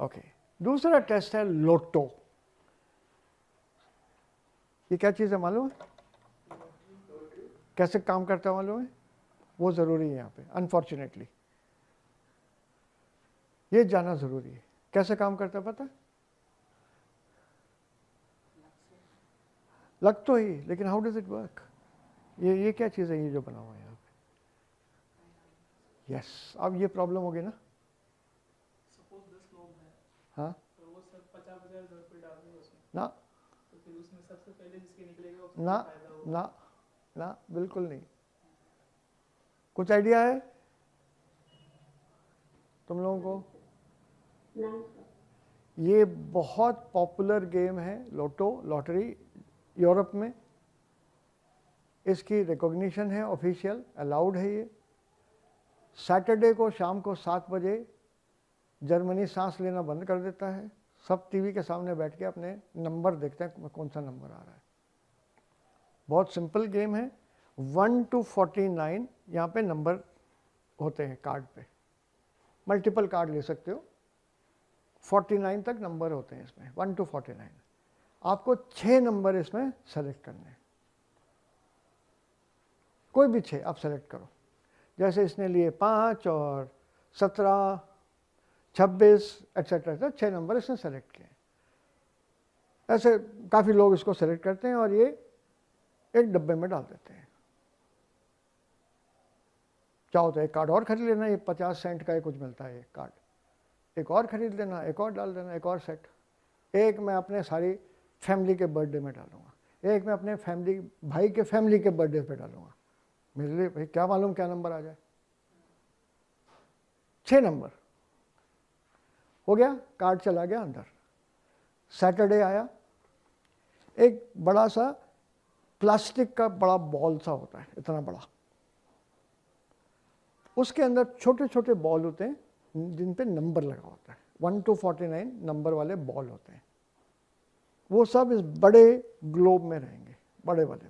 Okay, दूसरा test है लोटो। ये क्या चीज़ है मालूम है? कैसे काम करता है मालूम है? वो ज़रूरी है यहाँ पे, अनफॉर्चुनेटली ये जानना ज़रूरी है। कैसे काम करता है पता है? लग तो ही, लेकिन हाउ डज इट वर्क? ये क्या चीज़ है ये जो बना हुआ है यहाँ पे? यस, अब ये प्रॉब्लम होगी ना। सपोज 10 लोग हैं, हाँ, तो वो सब 50,000 रुपये डाल देंगे उसमें, ना तो फिर उसमें सबसे पहले जिसके निकलेगा उसको ना फायदा होगा। ना ना, बिल्कुल नहीं। कुछ आइडिया है तुम लोगों को? ये बहुत पॉपुलर गेम है लोटो, लॉटरी, यूरोप में इसकी रिकॉग्निशन है, ऑफिशियल अलाउड है ये। सैटरडे को शाम को 7 बजे जर्मनी सांस लेना बंद कर देता है, सब टीवी के सामने बैठ के अपने नंबर देखते हैं कौन सा नंबर आ रहा है। बहुत सिंपल गेम है। 1 to 49 यहाँ पे नंबर होते हैं कार्ड पे, मल्टीपल कार्ड ले सकते हो, 49 तक नंबर होते हैं इसमें, 1 to 49। आपको 6 नंबर इसमें सेलेक्ट करने हैं, कोई भी 6 आप सेलेक्ट करो। जैसे इसने लिए 5 और 17, 26 एट्सेट्रा, 6 नंबर इसने सेलेक्ट किए। ऐसे काफ़ी लोग इसको सेलेक्ट करते हैं और ये एक डब्बे में डाल देते हैं। चाहो तो एक कार्ड और खरीद लेना, ये 50 सेंट का कुछ मिलता है एक कार्ड, एक और खरीद लेना, एक और डाल देना, एक और सेट। एक मैं अपने सारी फैमिली के बर्थडे में डालूंगा, एक मैं अपने फैमिली भाई के फैमिली के बर्थडे पे डालूंगा। मेरे लिए भाई क्या मालूम क्या नंबर आ जाए। 6 नंबर हो गया, कार्ड चला गया अंदर। सैटरडे आया, एक बड़ा सा प्लास्टिक का बड़ा बॉल सा होता है, इतना बड़ा, उसके अंदर छोटे छोटे बॉल होते हैं जिन पे नंबर लगा होता है। 1 to 49 नंबर वाले बॉल होते हैं। वो सब इस बड़े ग्लोब में रहेंगे, बड़े वाले में।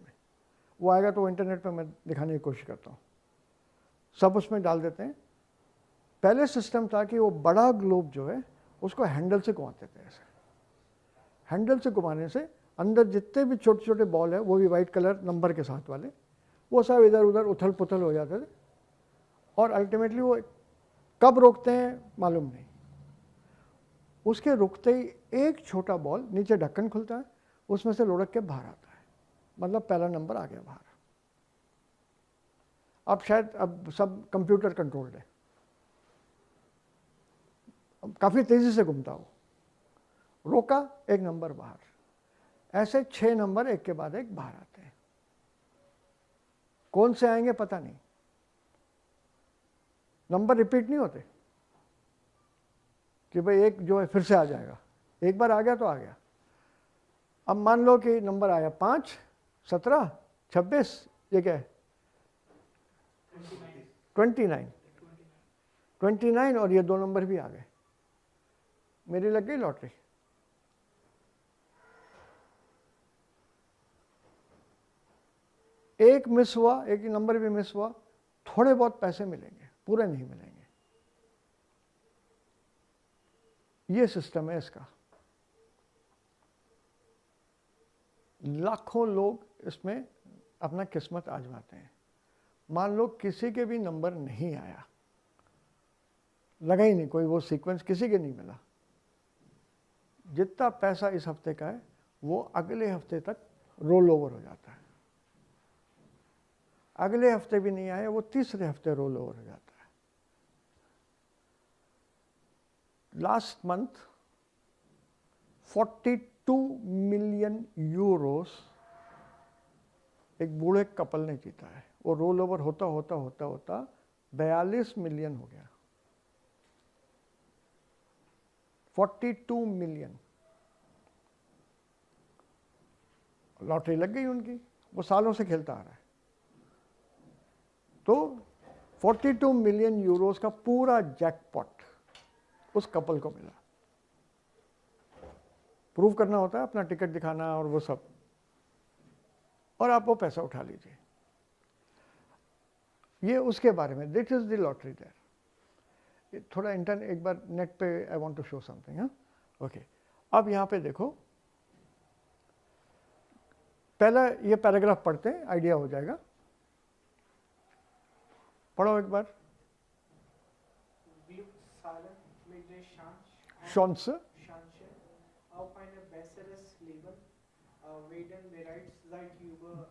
वो आएगा तो इंटरनेट पे मैं दिखाने की कोशिश करता हूँ। सब उसमें डाल देते हैं। पहले सिस्टम था कि वो बड़ा ग्लोब जो है उसको हैंडल से घुमाते थे। ऐसे हैंडल से घुमाने से अंदर जितने भी छोटे छोटे बॉल है, वो भी वाइट कलर नंबर के साथ वाले, वो सब इधर उधर उथल पुथल हो जाते थे और अल्टीमेटली वो कब रोकते हैं मालूम नहीं। उसके रुकते ही एक छोटा बॉल, नीचे ढक्कन खुलता है, उसमें से लुढ़क के बाहर आता है, मतलब पहला नंबर आ गया बाहर। अब शायद अब सब कंप्यूटर कंट्रोल्ड है, काफ़ी तेज़ी से घूमता हो, रोका, एक नंबर बाहर। ऐसे 6 नंबर एक के बाद एक बाहर आते हैं। कौन से आएंगे पता नहीं, नंबर रिपीट नहीं होते कि भाई एक जो है फिर से आ जाएगा। एक बार आ गया तो आ गया। अब मान लो कि नंबर आया 5, 17, 26, ये क्या है 29 और ये 2 नंबर भी आ गए। मेरी लग गई लॉटरी। एक मिस हुआ, एक नंबर भी मिस हुआ, थोड़े बहुत पैसे मिलेंगे, पूरे नहीं मिलेंगे। ये सिस्टम है इसका। लाखों लोग इसमें अपना किस्मत आजमाते हैं। मान लो किसी के भी नंबर नहीं आया, लगा ही नहीं, कोई वो सीक्वेंस किसी के नहीं मिला, जितना पैसा इस हफ्ते का है वो अगले हफ्ते तक रोल ओवर हो जाता है। अगले हफ्ते भी नहीं आया, वो तीसरे हफ्ते रोल ओवर हो जाता है। लास्ट मंथ 42 मिलियन यूरोस एक बूढ़े कपल ने जीता है। वो रोल ओवर होता होता होता होता 42 मिलियन हो गया। 42 मिलियन लॉटरी लग गई उनकी, वो सालों से खेलता आ रहा है। तो 42 मिलियन यूरोस का पूरा जैकपॉट उस कपल को मिला। प्रूव करना होता है, अपना टिकट दिखाना और वो सब, और आप वो पैसा उठा लीजिए। ये उसके बारे में, this is the lottery there. थोड़ा इंटर्न एक बार नेट पे I want to show something. हाँ ओके, अब यहाँ पे देखो, पहला ये पैराग्राफ पढ़ते हैं, आइडिया हो जाएगा। पढ़ो एक बार। Chance. Auf eine besseres Leben werden bereits seit über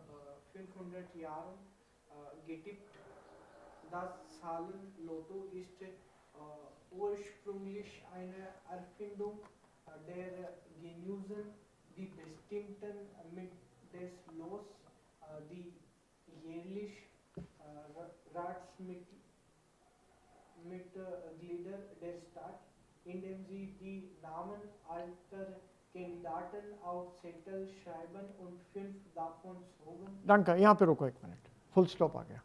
500 Jahren getippt. Das Zahlenlotto ist ursprünglich eine Erfindung der Genusen, die bestimmten mit des Los die jährlich Ratsmitglieder der Stadt, indem sie die Namen alter Kandidaten auf Zettel schreiben und 5 davon zogen. Danke, यहाँ पे रुको एक minute, full stop आ गया।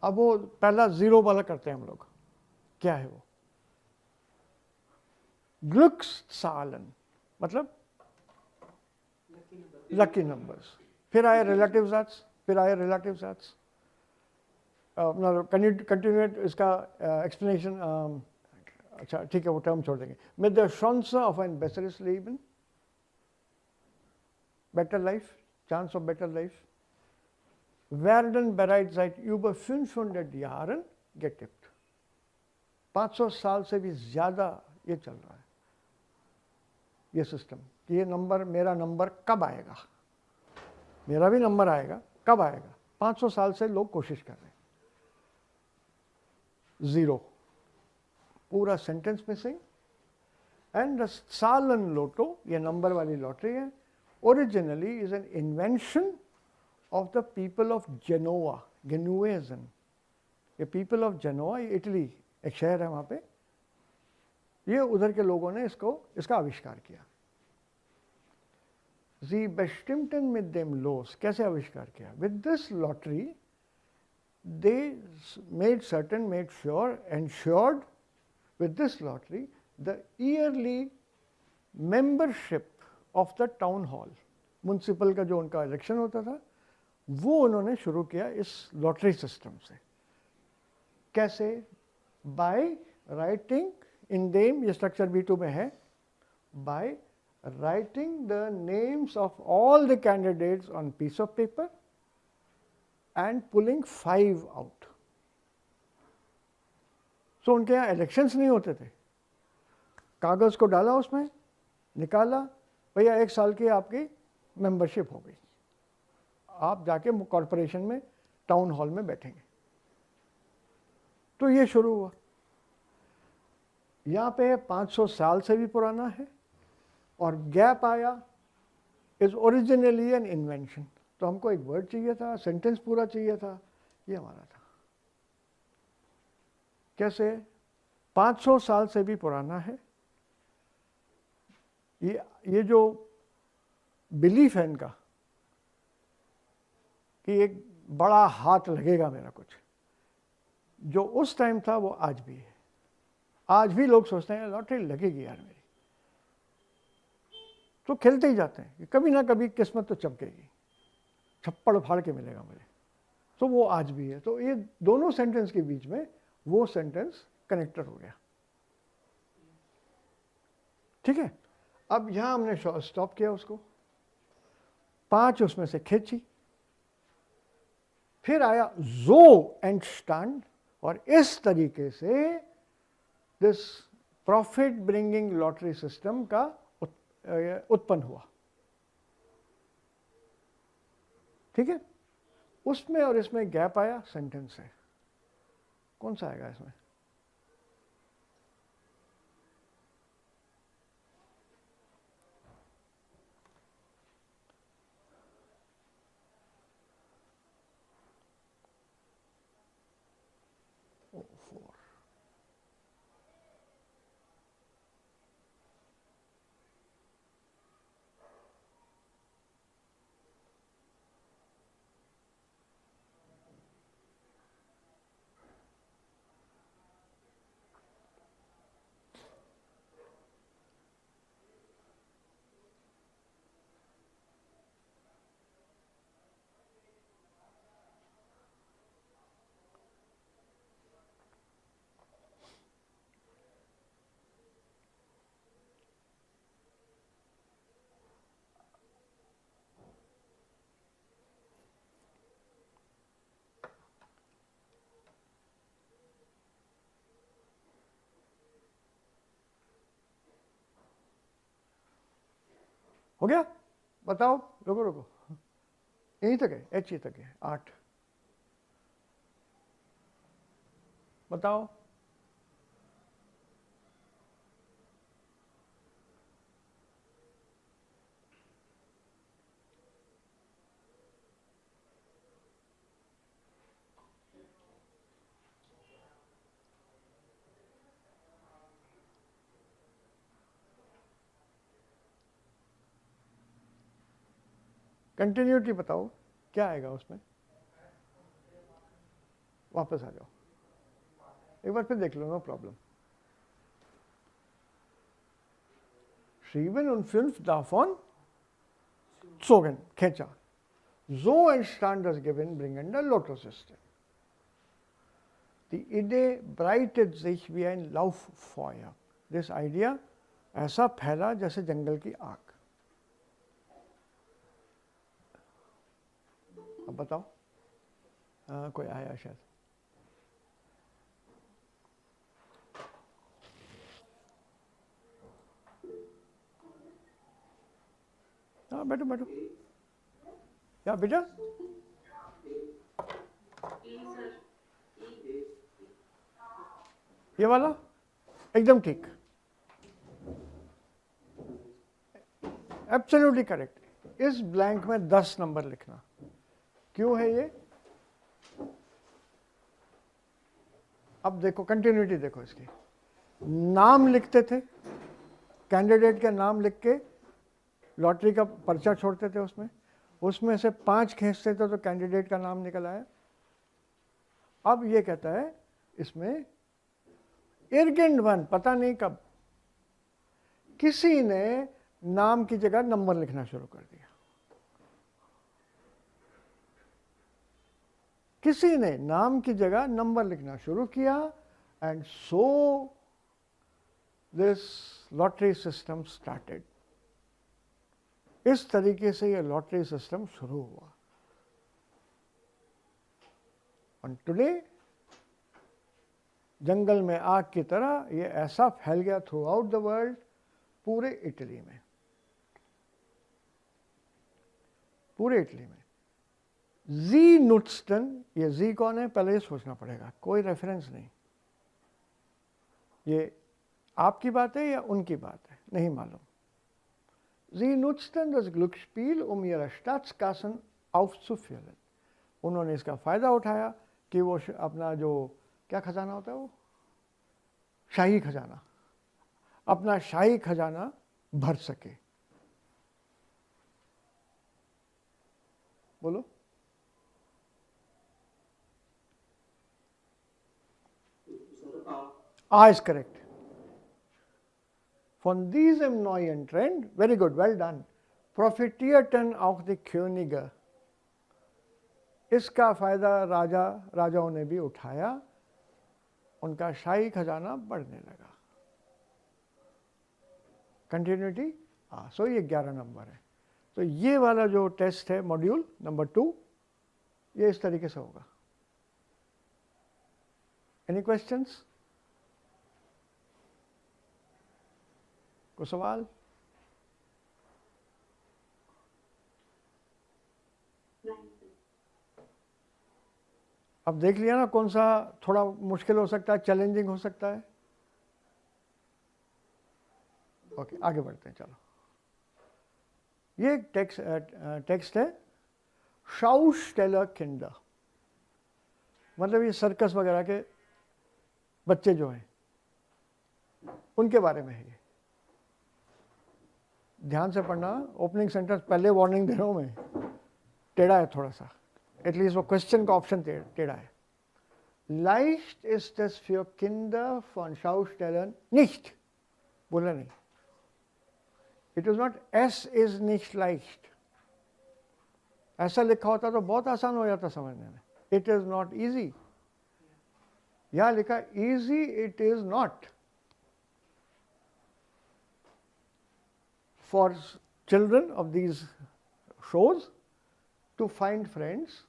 अब वो पहला zero वाला करते हैं हम लोग, क्या है वो? ग्लुक्सालन मतलब लकी नंबर्स, फिर आए रिलेटिव सैट्स, फिर आए रिलेटिव सैट्स। कंटिन्यूट इसका एक्सप्लेनेशन, अच्छा ठीक है वो टर्म छोड़ देंगे। Mit der Chance auf ein besseres Leben, better life, chance of better life, werden bereits seit über 500 Jahren getippt। 500 साल से भी ज़्यादा ये चल रहा है, ये सिस्टम, कि ये नंबर, मेरा नंबर कब आएगा, मेरा भी नंबर आएगा, कब आएगा। 500 साल से लोग कोशिश कर रहे हैं। ज़ीरो, पूरा सेंटेंस मिसिंग। एंड द सालन लोटो, ये नंबर वाली लॉटरी है, originally is an invention of the people of Genoa, Genoese. ये पीपल ऑफ जेनोवा, ये इटली एक शहर है वहाँ पे, ये उधर के लोगों ने इसका आविष्कार किया। Sie bestimmten mit dem Los, कैसे आविष्कार किया? With this lottery, they made sure, ensured with this lottery the yearly membership of the town hall। Municipal का जो उनका इलेक्शन होता था, वो उन्होंने शुरू किया इस लॉटरी सिस्टम से। कैसे? बाय राइटिंग इन देम, ये स्ट्रक्चर B2 में है, bye writing the names of all the candidates on piece of paper and pulling 5 out। So उनके यहाँ इलेक्शंस नहीं होते थे, कागज़ को डाला उसमें, निकाला, भैया 1 साल की आपकी मेंबरशिप हो गई, आप जाके कॉरपोरेशन में टाउन हॉल में बैठेंगे। तो ये शुरू हुआ। यहाँ पे 500 साल से भी पुराना है, और गैप आया, इज ओरिजिनली एन इन्वेंशन। तो हमको एक वर्ड चाहिए था, सेंटेंस पूरा चाहिए था, ये हमारा था। कैसे? 500 साल से भी पुराना है। ये जो बिलीफ है इनका कि एक बड़ा हाथ लगेगा मेरा कुछ, जो उस टाइम था वो आज भी है। आज भी लोग सोचते हैं लॉटरी लगेगी यार मेरी, तो खेलते ही जाते हैं कि कभी ना कभी किस्मत तो चमकेगी, छप्पड़ फाड़ के मिलेगा मुझे। तो वो आज भी है। तो ये दोनों सेंटेंस के बीच में वो सेंटेंस कनेक्टेड हो गया। ठीक है, अब यहां हमने स्टॉप किया उसको, 5 उसमें से खींची, फिर आया जो एंड स्टैंड, और इस तरीके से this profit bringing lottery system का उत्पन्न हुआ। ठीक है, उसमें और इसमें गैप आया, सेंटेंस है। कौन सा आएगा इसमें? हो गया? बताओ, रुको रुको, यहीं तक है, एच ही तक है, 8। बताओ, कंटिन्यूटी बताओ, क्या आएगा उसमें? वापस आ जाओ, एक बार फिर देख लो, no problem. Schrieben und 5 davon zogen, खींचा। So entstand das gewinnbringende Lottosystem. Die Idee breitet sich wie ein Lauffeuer. This idea ऐसा फैला जैसे जंगल की आग। अब बताओ, कोई आया शायद? हाँ बैठो बैठो, क्या बेटा? ये वाला एकदम ठीक, एब्सोल्युटली करेक्ट। इस ब्लैंक में 10 नंबर लिखना। क्यों है ये? अब देखो कंटिन्यूटी, देखो इसकी। नाम लिखते थे, कैंडिडेट का नाम लिख के लॉटरी का पर्चा छोड़ते थे, उसमें से 5 खींचते थे तो कैंडिडेट का नाम निकल आया। अब ये कहता है इसमें इर्गेंड वन, पता नहीं कब किसी ने नाम की जगह नंबर लिखना शुरू कर दिया। किसी ने नाम की जगह नंबर लिखना शुरू किया, and so this lottery system started. इस तरीके से यह लॉटरी सिस्टम शुरू हुआ। और टुडे जंगल में आग की तरह ये ऐसा फैल गया थ्रू आउट द वर्ल्ड, पूरे इटली में, पूरे इटली में। जी नुट्स्टन, ये जी कौन है पहले ये सोचना पड़ेगा, कोई रेफरेंस नहीं। ये आपकी बात है या उनकी बात है, नहीं मालूम। Sie nutzten das Glücksspiel, ihre Staatskassen aufzufüllen. उन्होंने इसका फ़ायदा उठाया कि वो अपना जो क्या खजाना होता है, वो शाही खजाना, अपना शाही खजाना भर सके। बोलो, A is correct. Von diesem neuen Trend, very good, well done, profitierten auch die Könige. इसका फ़ायदा राजाओं ने भी उठाया, उनका शाही खजाना बढ़ने लगा। कंटिन्यूटी, हाँ, सो ये 11 नंबर है। तो ये वाला जो टेस्ट है मॉड्यूल नंबर 2, ये इस तरीके से होगा। Any questions? कोई सवाल? अब देख लिया ना कौन सा थोड़ा मुश्किल हो सकता है, चैलेंजिंग हो सकता है। ओके, आगे बढ़ते हैं, चलो। ये टेक्स्ट है शाउस्टेलर किंडर, मतलब ये सर्कस वगैरह के बच्चे जो हैं उनके बारे में है। ये ध्यान से पढ़ना, ओपनिंग सेंटेंस पहले वार्निंग दे रहा हूँ मैं, टेढ़ा है थोड़ा सा, एटलीस्ट वो क्वेश्चन का ऑप्शन टेढ़ा है। Leicht ist es für Kinder von Schaustellern nicht, बोला नहीं, it is not, S is nicht leicht, ऐसा लिखा होता तो बहुत आसान हो जाता समझने में। It is not easy, यहाँ लिखा easy, it is not. For children of these shows to find friends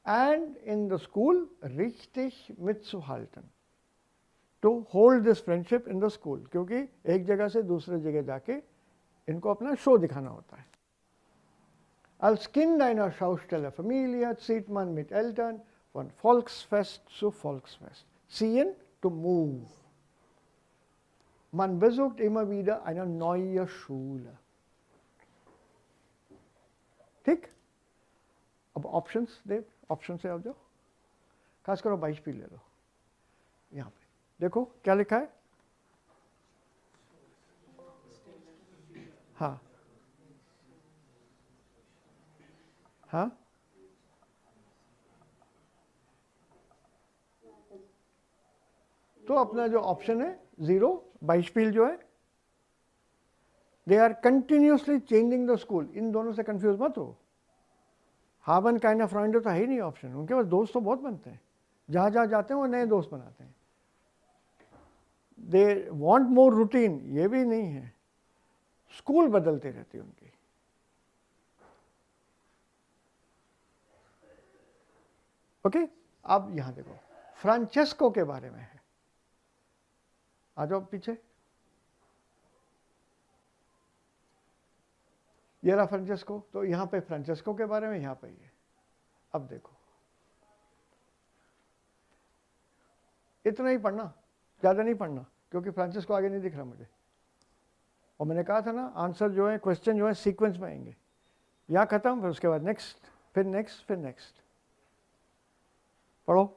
and in the school richtig mitzuhalten, to hold this friendship in the school, क्योंकि एक जगह से दूसरे जगह जाके इनको अपना शो दिखाना होता है. Als Kind einer Schaustellerfamilie zieht man mit Eltern von Volksfest zu Volksfest. Ziehen, to move. Man besucht immer wieder eine neue Schule. ठीक? अब ऑप्शंस दे, ऑप्शन से आप जाओ, खास करो 22 पी ले लो. यहाँ पे देखो क्या लिखा है. हाँ हाँ, तो अपना जो ऑप्शन है 0, 22 पील जो है, they are continuously changing the school. इन दोनों से कंफ्यूज मत हो. हावन काइंड ऑफ फ्रेंड तो है ही नहीं ऑप्शन. उनके पास दोस्त तो बहुत बनते हैं, जहाँ जहाँ जाते हैं वो नए दोस्त बनाते हैं. दे वांट मोर रूटीन, ये भी नहीं है. स्कूल बदलते रहती है उनकी. ओके, अब यहाँ देखो फ्रांचेस्को के बारे में है. आ जाओ पीछे. ये रहा फ्रांचेस्को. तो यहाँ पे फ्रांचेस्को के बारे में यहाँ पे ये. अब देखो इतना ही पढ़ना, ज़्यादा नहीं पढ़ना, क्योंकि फ्रांचेस्को आगे नहीं दिख रहा मुझे. और मैंने कहा था ना आंसर जो है, क्वेश्चन जो है सीक्वेंस में आएंगे. यहाँ खत्म, फिर उसके बाद नेक्स्ट, फिर नेक्स्ट, फिर नेक्स्ट. पढ़ो.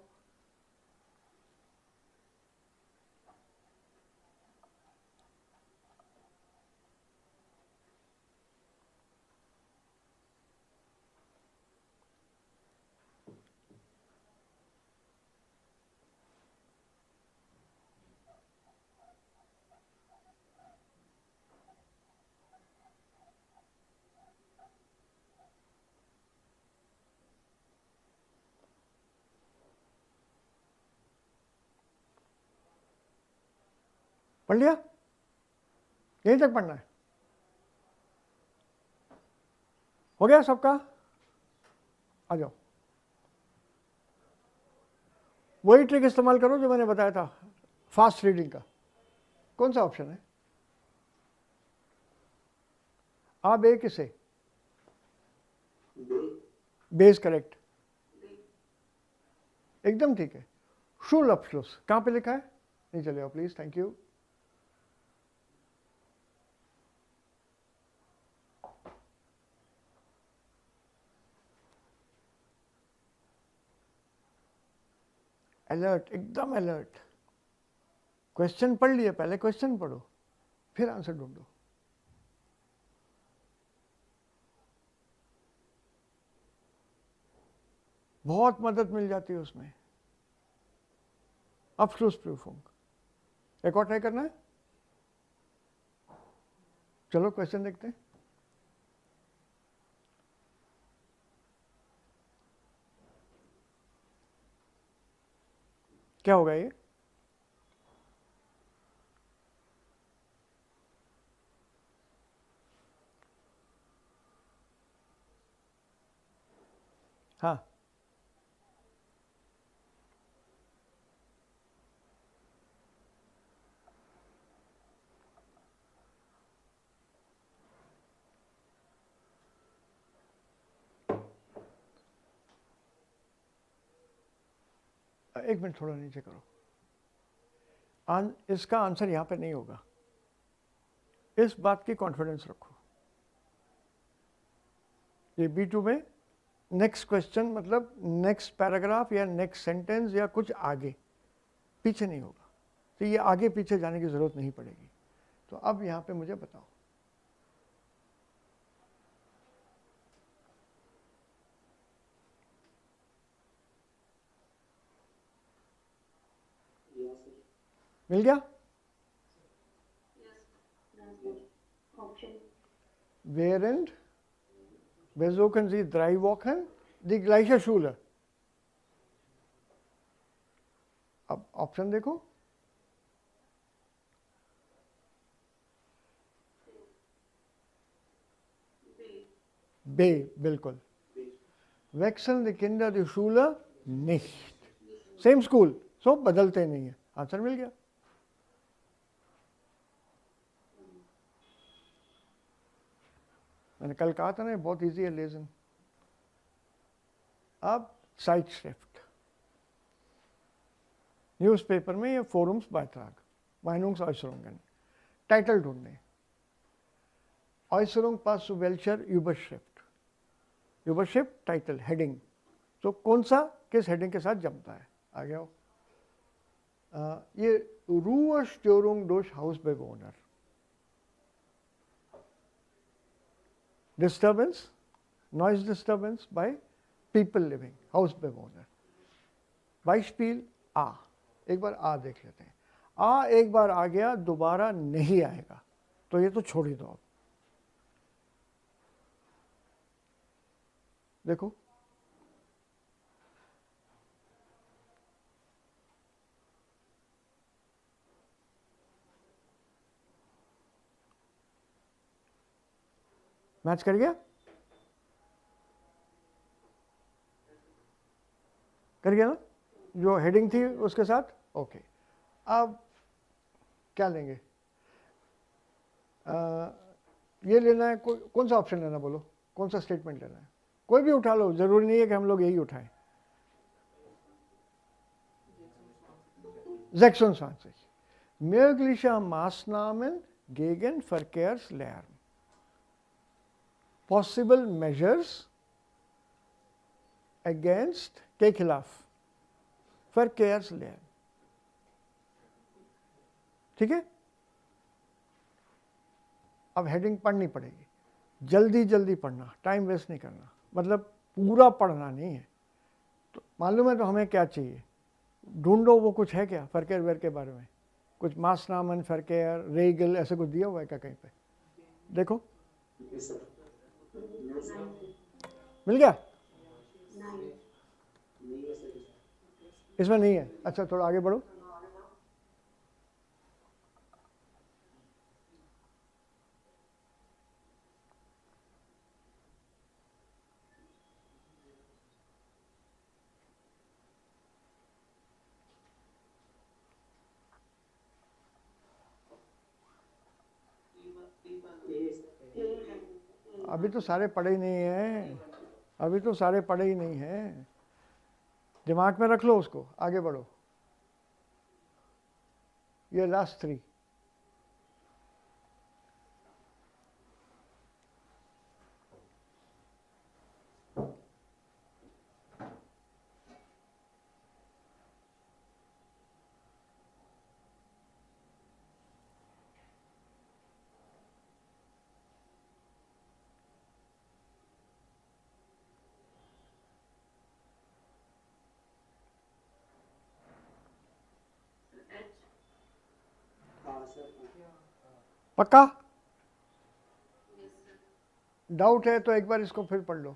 पढ़ लिया? यहीं तक पढ़ना है? हो गया सबका? आ जाओ. वही ट्रिक इस्तेमाल करो जो मैंने बताया था फास्ट रीडिंग का. कौन सा ऑप्शन है? आप ए किसे? बेस करेक्ट, एकदम ठीक है. शुलअपश्लुस कहाँ पे लिखा है? नहीं चले आओ प्लीज, थैंक यू. अलर्ट, एकदम अलर्ट. क्वेश्चन पढ़ लिए, पहले क्वेश्चन पढ़ो, फिर आंसर ढूंढो. बहुत मदद मिल जाती है उसमें. अफसोस प्रूफिंग. एक और ट्राई करना है? चलो क्वेश्चन देखते हैं. क्या होगा ये? हाँ, एक मिनट थोड़ा नीचे करो. इसका आंसर यहां पे नहीं होगा. इस बात की कॉन्फिडेंस रखो. ये B2 में नेक्स्ट क्वेश्चन मतलब नेक्स्ट पैराग्राफ या नेक्स्ट सेंटेंस या कुछ आगे पीछे नहीं होगा. तो ये आगे पीछे जाने की जरूरत नहीं पड़ेगी. तो अब यहां पे मुझे बताओ. मिल गया? Während besuchen Sie 3 Wochen die gleiche Schule. अब ऑप्शन देखो. B, बिल्कुल. Wechseln die Kinder die Schule nicht. Same school, so बदलते नहीं है. आंसर मिल गया. मैंने कल कहा था ना बहुत इजी है लेजन। अब Zeitschrift, न्यूज़पेपर में या फोरम्स Beitrag, Meinungsäußerungen, टाइटल ढूंढने। Äußerung passt zu welcher Überschrift? Überschrift title heading, तो कौन सा किस हेडिंग के साथ जमता है? आ गया हो। ये Ruhestörung durch Hausbewohner, disturbance, noise disturbance by people living, Hausbewohner। Beispiel आ, एक बार आ देख लेते हैं। आ एक बार आ गया, दोबारा नहीं आएगा, तो ये तो छोड़ ही दो। आप देखो, मैच कर गया, कर गया ना जो हेडिंग थी उसके साथ। ओके, अब क्या लेंगे? ये लेना है, कौन सा ऑप्शन लेना, बोलो कौन सा स्टेटमेंट लेना है? कोई भी उठा लो, जरूरी नहीं है कि हम लोग यही उठाएं। 26. Mögliche Maßnahmen gegen Verkehrslärm, possible measures against के खिलाफ Verkehrslärm, ठीक है। अब हेडिंग पढ़नी पड़ेगी, जल्दी जल्दी पढ़ना, टाइम वेस्ट नहीं करना, मतलब पूरा पढ़ना नहीं है। तो मालूम है तो हमें क्या चाहिए, ढूंढो वो कुछ है क्या फर्केयर वेयर के बारे में, कुछ मासनामन फर्केयर रेगल ऐसे कुछ दिया हुआ है क्या कहीं पे? देखो, मिल गया? इसमें नहीं है। अच्छा, थोड़ा आगे बढ़ो। अभी तो सारे पढ़े ही नहीं हैं, अभी तो सारे पढ़े ही नहीं हैं, दिमाग में रख लो उसको, आगे बढ़ो। ये लास्ट 3। पक्का? डाउट है तो एक बार इसको फिर पढ़ लो,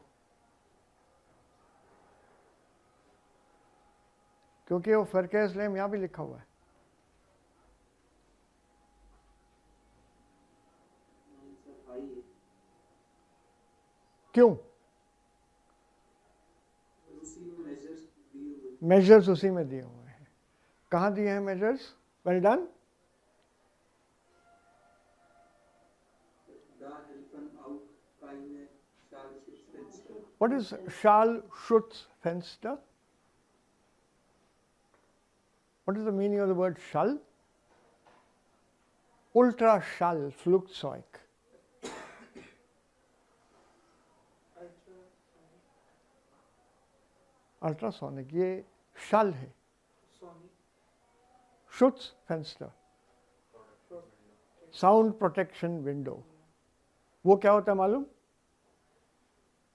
क्योंकि वो फर्केस्लेम यहाँ भी लिखा हुआ है। क्यों? मेजर्स उसी में दिए हुए हैं। कहाँ दिए हैं measures? Well done. What is Schallschutzfenster? What is the meaning of the word Schall? Ultraschallflugzeug. Ultrasonic, ये शल है। Schutzfenster, sound protection window. वो क्या होता है मालूम?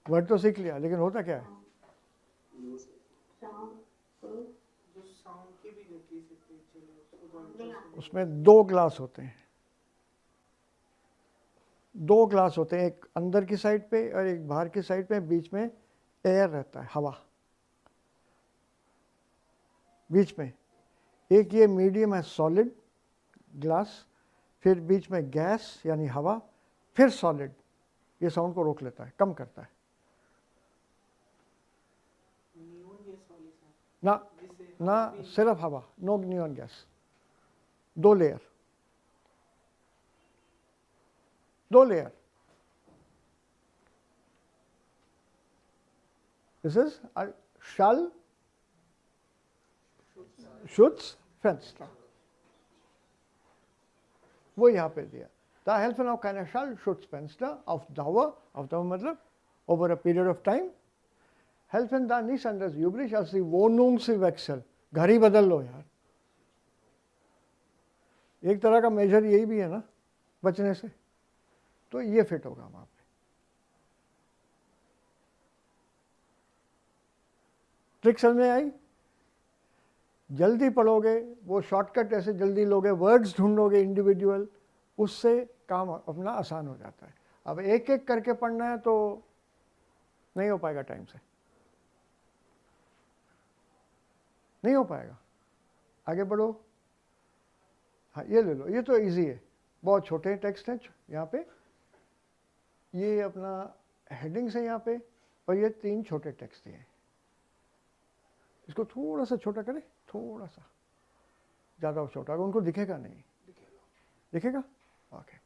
वर्ड तो सीख लिया, लेकिन होता क्या है? उसमें 2 ग्लास होते हैं, 2 ग्लास होते हैं, एक अंदर की साइड पे और एक बाहर की साइड पे, बीच में एयर रहता है, हवा बीच में। एक ये मीडियम है सॉलिड ग्लास, फिर बीच में गैस यानी हवा, फिर सॉलिड। ये साउंड को रोक लेता है, कम करता है। ना ना, सिर्फ हवा, no neon gas. 2 layer, 2 layer. This is शल शुड्स फेंस्टर, वो यहाँ पे दिया। द हेल्फन ऑफ कैन शल शुड्स फेंस्टर ऑफ दावर मतलब over a period of time. हेल्फन द निस अंडर्स यूब्रिश als die Wohnung sie wechsel, घर ही बदल लो यार। एक तरह का मेजर यही भी है ना बचने से, तो ये फिट होगा वहां पे। ट्रिक समझ में आई? जल्दी पढ़ोगे, वो शॉर्टकट ऐसे जल्दी लोगे, वर्ड्स ढूंढोगे इंडिविजुअल, उससे काम अपना आसान हो जाता है। अब एक एक करके पढ़ना है तो नहीं हो पाएगा, टाइम से नहीं हो पाएगा। आगे बढ़ो। हाँ ये ले लो, ये तो इजी है, बहुत छोटे टेक्स्ट हैं यहाँ पे, ये अपना हेडिंग्स है यहाँ पे, और ये 3 छोटे टेक्स्ट दिए हैं। इसको थोड़ा सा छोटा करें, थोड़ा सा, ज़्यादा छोटा, उनको दिखेगा नहीं, दिखेगा ओके।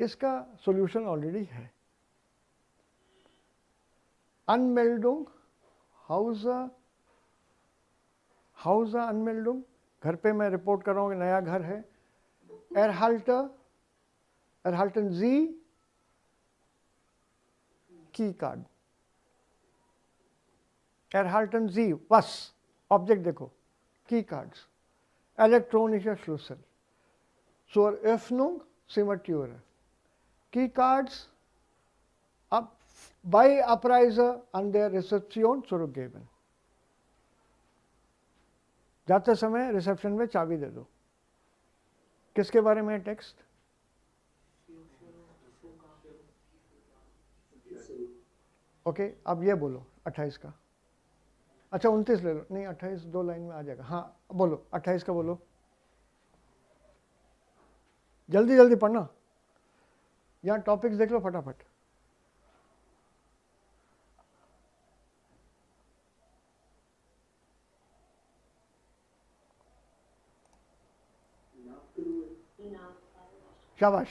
इसका सॉल्यूशन ऑलरेडी है। अनमेल्डुंग हाउस अनमेल्डुंग, घर पे मैं रिपोर्ट कर रहा हूँ कि नया घर है। एरहाल्टन जी की कार्ड, एरहाल्टन जी वस ऑब्जेक्ट देखो, की cards, elektronischer Schlüssel zur Öffnung Zimmertüre, की cards bei Abreise an der Rezeption zurückgeben, जाते समय रिसेप्शन में चाबी दे दो। किसके बारे में टेक्स्ट? ओके, अब ये बोलो 28 का। अच्छा 29 ले लो, नहीं 28 2 लाइन में आ जाएगा। हाँ बोलो 28 का बोलो, जल्दी जल्दी पढ़ना, यहाँ टॉपिक्स देख लो फटाफट। शाबाश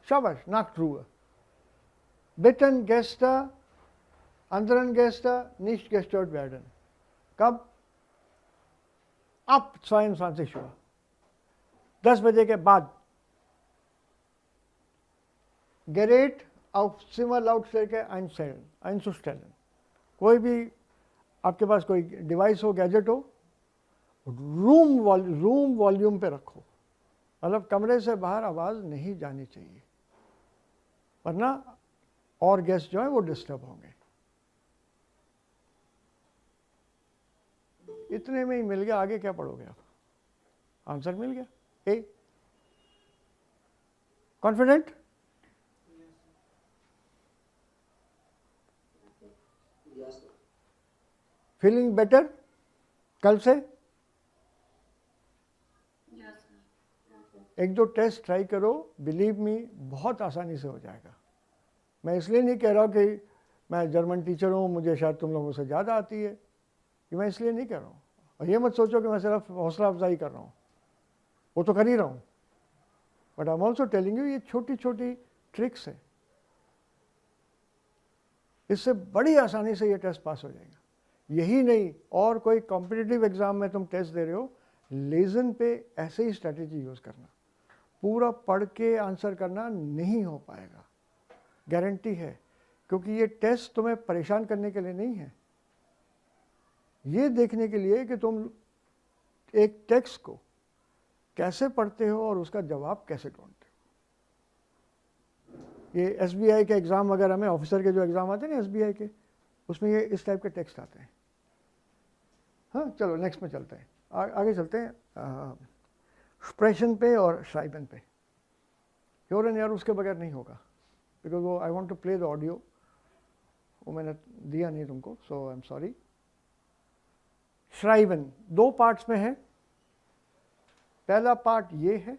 शाबाश, Nachtruhe, Bitten Gäste, anderen Gäste nicht gestört werden। कब? ab 22 Uhr, 10 बजे के बाद। Gerät auf Zimmerlautstärke einzustellen, कोई भी आपके पास कोई डिवाइस हो, गैजेट हो, रूम वॉल्यूम पे रखो, मतलब कमरे से बाहर आवाज़ नहीं जानी चाहिए, वरना और गेस्ट जो है वो डिस्टर्ब होंगे। इतने में ही मिल गया, आगे क्या पढ़ोगे आप? आंसर मिल गया। ए कॉन्फिडेंट? फीलिंग बेटर कल से? एक दो टेस्ट ट्राई करो, बिलीव मी बहुत आसानी से हो जाएगा। मैं इसलिए नहीं कह रहा कि मैं जर्मन टीचर हूँ, मुझे शायद तुम लोगों से ज़्यादा आती है, कि मैं इसलिए नहीं कर रहा हूँ। और ये मत सोचो कि मैं सिर्फ हौसला अफजाई कर रहा हूँ, वो तो कर ही रहा हूँ, but I am also telling you ये छोटी छोटी ट्रिक्स है, इससे बड़ी आसानी से ये टेस्ट पास हो जाएगा। यही नहीं, और कोई कॉम्पिटिटिव एग्जाम में तुम टेस्ट दे रहे हो, लेसन पे ऐसे ही स्ट्रैटेजी यूज़ करना, पूरा पढ़ के आंसर करना नहीं हो पाएगा, गारंटी है, क्योंकि ये टेस्ट तुम्हें परेशान करने के लिए नहीं है, ये देखने के लिए कि तुम एक टेक्स्ट को कैसे पढ़ते हो और उसका जवाब कैसे ढूंढते हो। ये एसबीआई के एग्ज़ाम वगैरह में, ऑफिसर के जो एग्ज़ाम आते हैं ना एसबीआई के, उसमें ये इस टाइप के टेक्स्ट आते हैं। हाँ चलो नेक्स्ट में चलते हैं, आगे चलते हैं। स्प्रेशन पे और श्राइबन पे, ह्योरन यार उसके बगैर नहीं होगा, बिकॉज वो I want to play the audio, वो मैंने दिया नहीं तुमको, सो आई एम सॉरी। श्राइबन 2 पार्ट्स में है। पहला पार्ट ये है,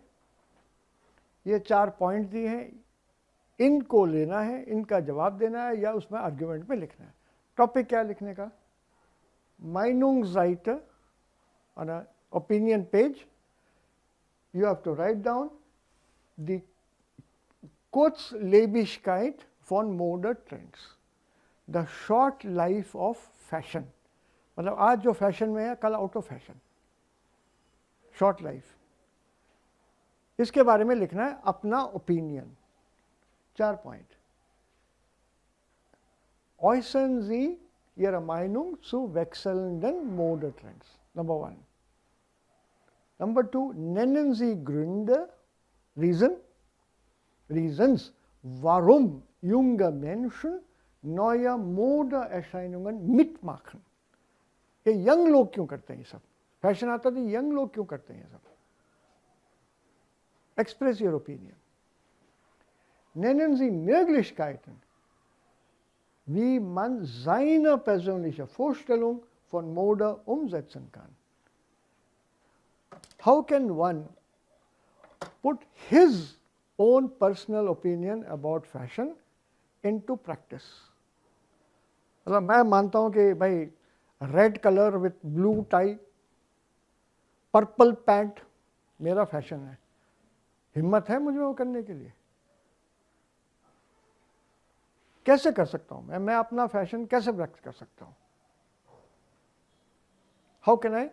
ये 4 पॉइंट दिए हैं, इनको लेना है, इनका जवाब देना है या उसमें आर्ग्यूमेंट में लिखना है। टॉपिक क्या लिखने का? Meinungsseite on an opinion page, you have to write down the Kurzlebigkeit von Modetrends, the short life of fashion, मतलब आज जो फैशन में है कल out of fashion, short life, इसके बारे में लिखना है अपना opinion. 4 point. Äußern Sie Ihre Meinung zu wechselnden Modetrends. Number 1. Number 2, nennen Sie Gründe, Reasons, warum junge Menschen neue Modeerscheinungen mitmachen. ये यंग लोग क्यों करते हैं ये सब? फैशन आता तो यंग लोग क्यों करते हैं ये सब? Express your opinion. Nennen Sie Möglichkeiten, wie man seine persönliche Vorstellung von Mode umsetzen kann. How can one put his own personal opinion about fashion into practice? मतलब मैं मानता हूँ कि भाई red colour with blue tie, purple pant मेरा fashion है, हिम्मत है मुझे वो करने के लिए? कैसे कर सकता हूँ मैं अपना फैशन कैसे व्यक्त कर सकता हूँ? How can I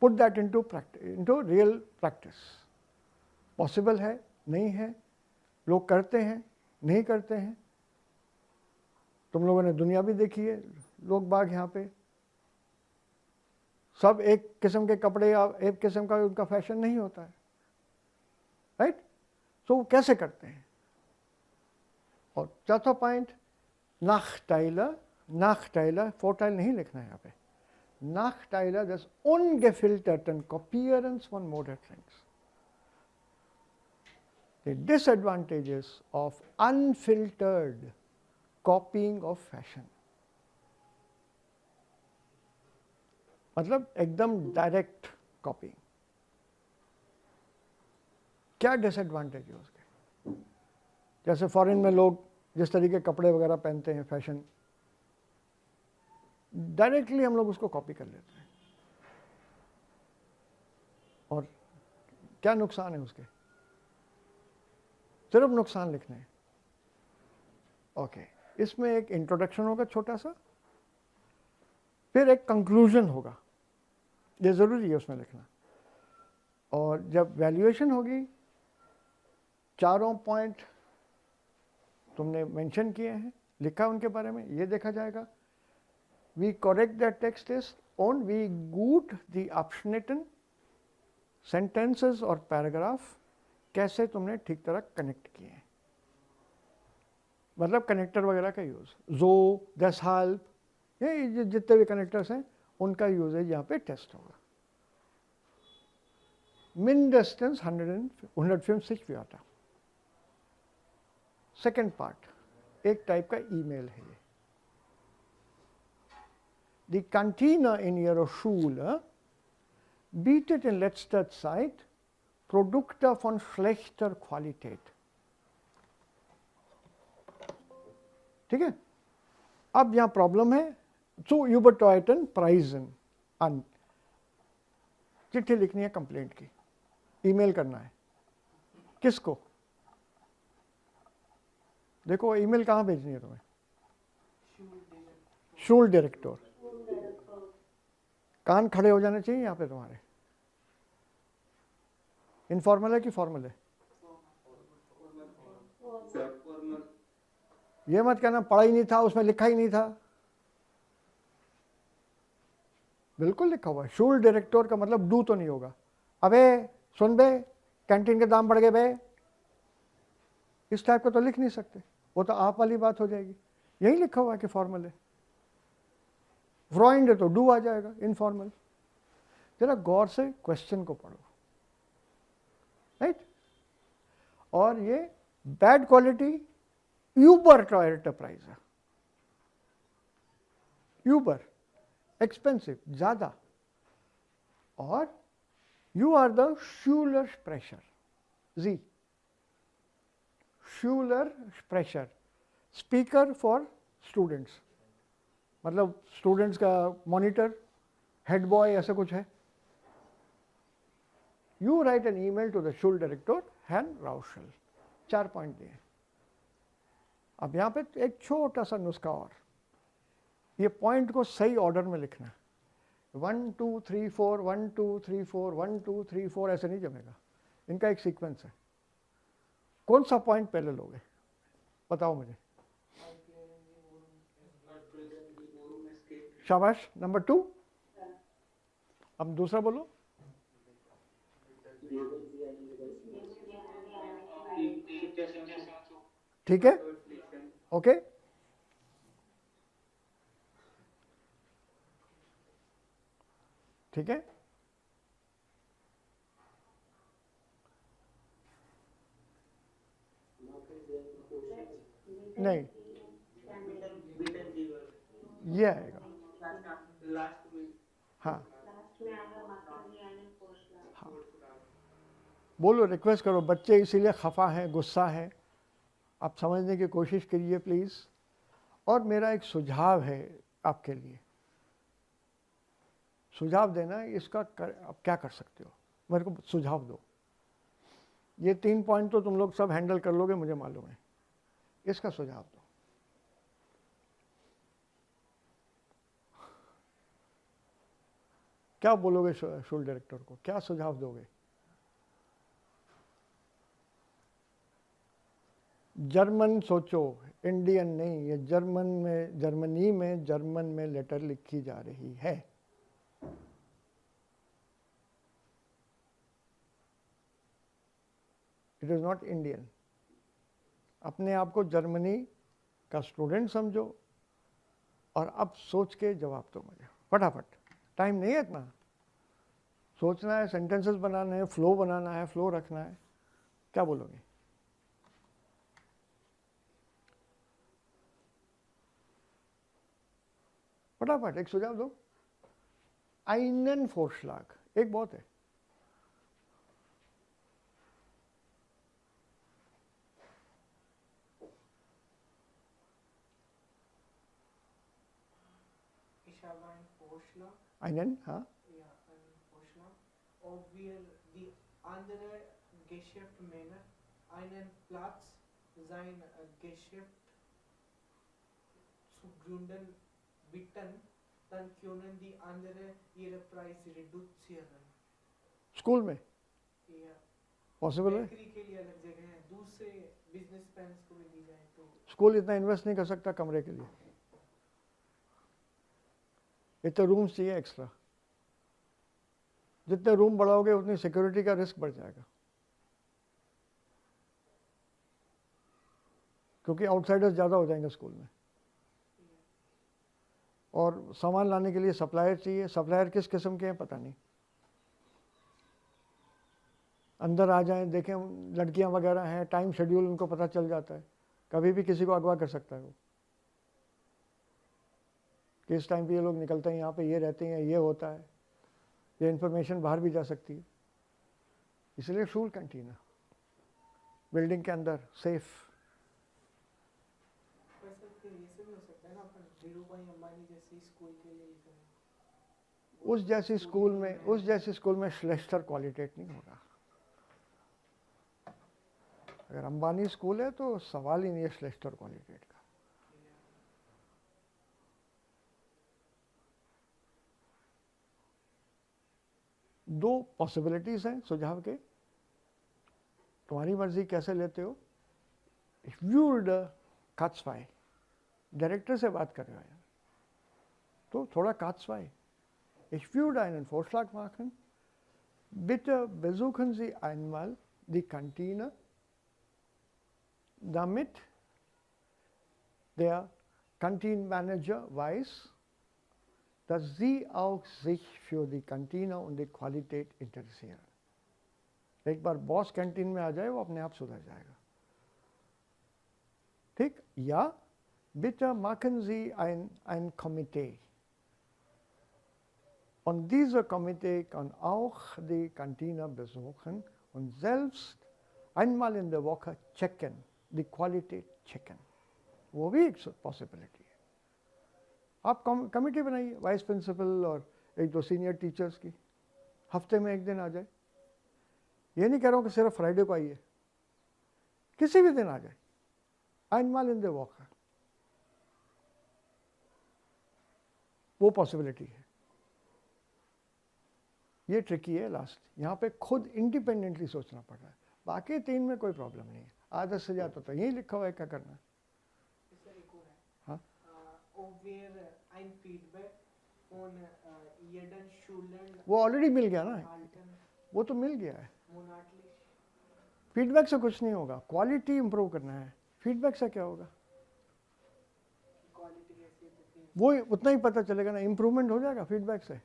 put that into real practice? Possible है, नहीं है, लोग करते हैं, नहीं करते हैं। तुम लोगों ने दुनिया भी देखी है, लोग बाग यहाँ पे सब एक किस्म के कपड़े या एक किस्म का उनका फैशन नहीं होता है, राइट? तो वो कैसे करते हैं? और चौथा पॉइंट, Nachteile, Vorteil नहीं लिखना है यहाँ पे, Nachteile des ungefilterten Kopierens von Modetrends. The disadvantages of unfiltered copying of fashion. मतलब एकदम डायरेक्ट कॉपिंग, क्या डिसएडवांटेज है उसके? जैसे फॉरेन में लोग जिस तरीके कपड़े वगैरह पहनते हैं फैशन, डायरेक्टली हम लोग उसको कॉपी कर लेते हैं, और क्या नुकसान है उसके? सिर्फ नुकसान लिखने हैं। ओके, इसमें एक इंट्रोडक्शन होगा छोटा सा, फिर एक कंक्लूजन होगा, ये ज़रूरी है उसमें लिखना। और जब वैल्यूएशन होगी, चारों पॉइंट तुमने मेंशन किए हैं, लिखा उनके बारे में, ये देखा जाएगा। वी करेक्ट द टेक्स्ट इज ऑन वी गुड द ऑप्शनेटन सेंटेंसेस और पैराग्राफ कैसे तुमने ठीक तरह कनेक्ट किए हैं, मतलब कनेक्टर वगैरह का यूज़, जो, deshalb, ये जितने भी कनेक्टर्स हैं उनका यूजेज यहाँ पे टेस्ट होगा। mindestens 150 Wörter। सेकेंड पार्ट एक टाइप का ईमेल है ये। Die Kantine in ihrer Schule bietet in letzter Zeit Produkte von schlechter Qualität. ठीक है? अब यहाँ प्रॉब्लम है, zu überteuerten Preisen an। चिट्ठी लिखनी है कंप्लेंट की, ईमेल करना है, किसको? देखो ईमेल कहाँ भेजनी है तुम्हें? शूल डायरेक्टर। कान खड़े हो जाने चाहिए यहाँ पे तुम्हारे। इनफॉर्मल है कि फॉर्मल है? ये मत कहना पढ़ा ही नहीं था, उसमें लिखा ही नहीं था। बिल्कुल लिखा हुआ है। शूल डायरेक्टर का मतलब डू तो नहीं होगा, अबे सुन बे कैंटीन के दाम बढ़ गए बे, इस टाइप का तो लिख नहीं सकते, वो तो आप वाली बात हो जाएगी। यही लिखा हुआ है कि फॉर्मल है। फ्रॉइंड है तो डू आ जाएगा, इनफॉर्मल। जरा गौर से क्वेश्चन को पढ़ो, राइट? और ये बैड क्वालिटी यूबर एंटरप्राइज है, यूबर एक्सपेंसिव, ज्यादा। और यू आर द शूलर स्प्रेशर, जी, शूलर स्प्रेशर, स्पीकर फॉर स्टूडेंट्स, मतलब स्टूडेंट्स का मॉनिटर, हेड बॉय, ऐसा कुछ है। You write an email to the शूल डायरेक्टर हैन राउशल। 4 पॉइंट दिए। अब यहाँ पे एक छोटा सा नुस्खा और, ये पॉइंट को सही ऑर्डर में लिखना है। 1 2 3 4 1 2 3 4 1 2 3 4 ऐसे नहीं जमेगा, इनका एक सीक्वेंस है। कौन सा पॉइंट पहले लोगे बताओ मुझे। शाबाश, नंबर 2। अब दूसरा बोलो। ठीक है, ओके। ठीक है, नहीं ये आएगा, हाँ हाँ बोलो, रिक्वेस्ट करो, बच्चे इसीलिए खफा हैं, गुस्सा है, आप समझने की कोशिश करिए प्लीज़। और मेरा एक सुझाव है आपके लिए, सुझाव देना है, इसका आप क्या कर सकते हो, मेरे को सुझाव दो। ये 3 पॉइंट तो तुम लोग सब हैंडल कर लोगे मुझे मालूम है, इसका सुझाव दो। क्या बोलोगे स्कूल डायरेक्टर को, क्या सुझाव दोगे? जर्मन सोचो, इंडियन नहीं, ये जर्मन में, जर्मनी में जर्मन में लेटर लिखी जा रही है। It is not Indian. अपने आप को जर्मनी का स्टूडेंट समझो और अब सोच के जवाब दो मुझे फटाफट, टाइम नहीं है इतना। सोचना है, सेंटेंसेस बनाना है, फ्लो बनाना है, फ्लो रखना है। क्या बोलोगे? फटाफट एक सुझाव दो। einen Vorschlag, एक बहुत है। Ich habe einen Vorschlag. einen, हाँ, Ja, einen Vorschlag. Ob wir die andere Geschäftsmänner einen Platz sein Geschäft zu gründen bitten, dann können die anderen ihre Preise reduzieren. School में Ja. पॉसिबल है? Bakery के लिए अलग जगह है, दूसरे business pens को भी दी जाए तो। स्कूल इतना इन्वेस्ट नहीं कर सकता कमरे के लिए, इतने रूम्स चाहिए एक्स्ट्रा। जितने रूम बढ़ाओगे उतनी सिक्योरिटी का रिस्क बढ़ जाएगा, क्योंकि आउटसाइडर्स ज़्यादा हो जाएंगे स्कूल में। और सामान लाने के लिए सप्लायर चाहिए, सप्लायर किस किस्म के हैं पता नहीं। अंदर आ जाएं, देखें लड़कियां वगैरह हैं, टाइम शेड्यूल उनको पता चल जाता है, कभी भी किसी को अगवा कर सकता है वो, कि इस टाइम पे ये लोग निकलते हैं, यहाँ पे ये रहते हैं, ये होता है, ये इन्फॉर्मेशन बाहर भी जा सकती है। इसलिए स्कूल कैंटीन है, बिल्डिंग के अंदर सेफ। वैसे फिर ये सब भी हो सकता है ना, अपन धीरूभाई अंबानी जैसी स्कूल के लिए करें। उस जैसी स्कूल में श्लेष्टर क्वालिटेट नहीं होगा। अगर अंबानी स्कूल है तो सवाल ही नहीं है श्लेष्टर क्वालिटेट का। दो पॉसिबिलिटीज हैं सुझाव के, तुम्हारी मर्जी कैसे लेते हो। इफ यू वुड काट्सवाई, डायरेक्टर से बात कर रहे हो यार, तो थोड़ा काट्सवाई। Ich würde einen Vorschlag machen, bitte besuchen Sie einmal die Kantine, damit der Kantinenmanager weiß, dass Sie auch sich für die Kantine und die Qualität interessieren. एक बार बॉस कैंटीन में आ जाए वो अपने आप सुधर जाएगा। ठीक? Ja, bitte machen Sie ein Komitee. Und dieser Komitee kann auch die Kantine besuchen und selbst einmal in der Woche checken, die Qualität checken. वो भी एक पॉसिबिलिटी है। आप कमिटी बनाइए, वाइस प्रिंसिपल और एक दो सीनियर टीचर्स की, हफ्ते में एक दिन आ जाए। ये नहीं कह रहा हूँ कि सिर्फ फ्राइडे को आइए, किसी भी दिन आ जाए। einmal in der Woche, वो पॉसिबिलिटी है। ये ट्रिकी है लास्ट, यहाँ पे खुद इंडिपेंडेंटली सोचना पड़ रहा है। बाकी 3 में कोई प्रॉब्लम नहीं है, आदत से जाता तो यही लिखा हुआ है क्या करना है। हाँ, वो ऑलरेडी मिल गया ना, वो तो मिल गया है। फीडबैक से कुछ नहीं होगा, क्वालिटी इंप्रूव करना है, फीडबैक से क्या होगा, वो उतना ही पता चलेगा ना, इंप्रूवमेंट हो जाएगा, फीडबैक से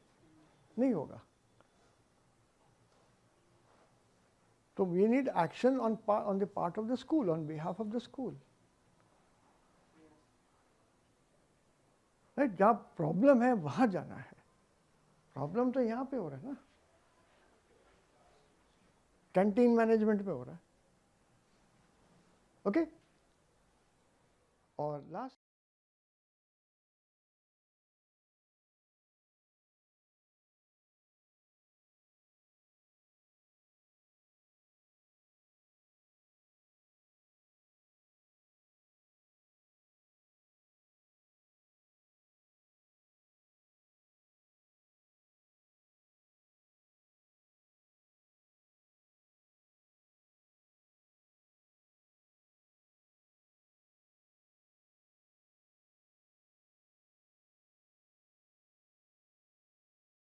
नहीं होगा। तो we need action on the part of the school, on behalf of the school. Right, जहाँ प्रॉब्लम है वहां जाना है, प्रॉब्लम तो यहाँ पे हो रहा है ना, कैंटीन मैनेजमेंट पे हो रहा है। ओके, और लास्ट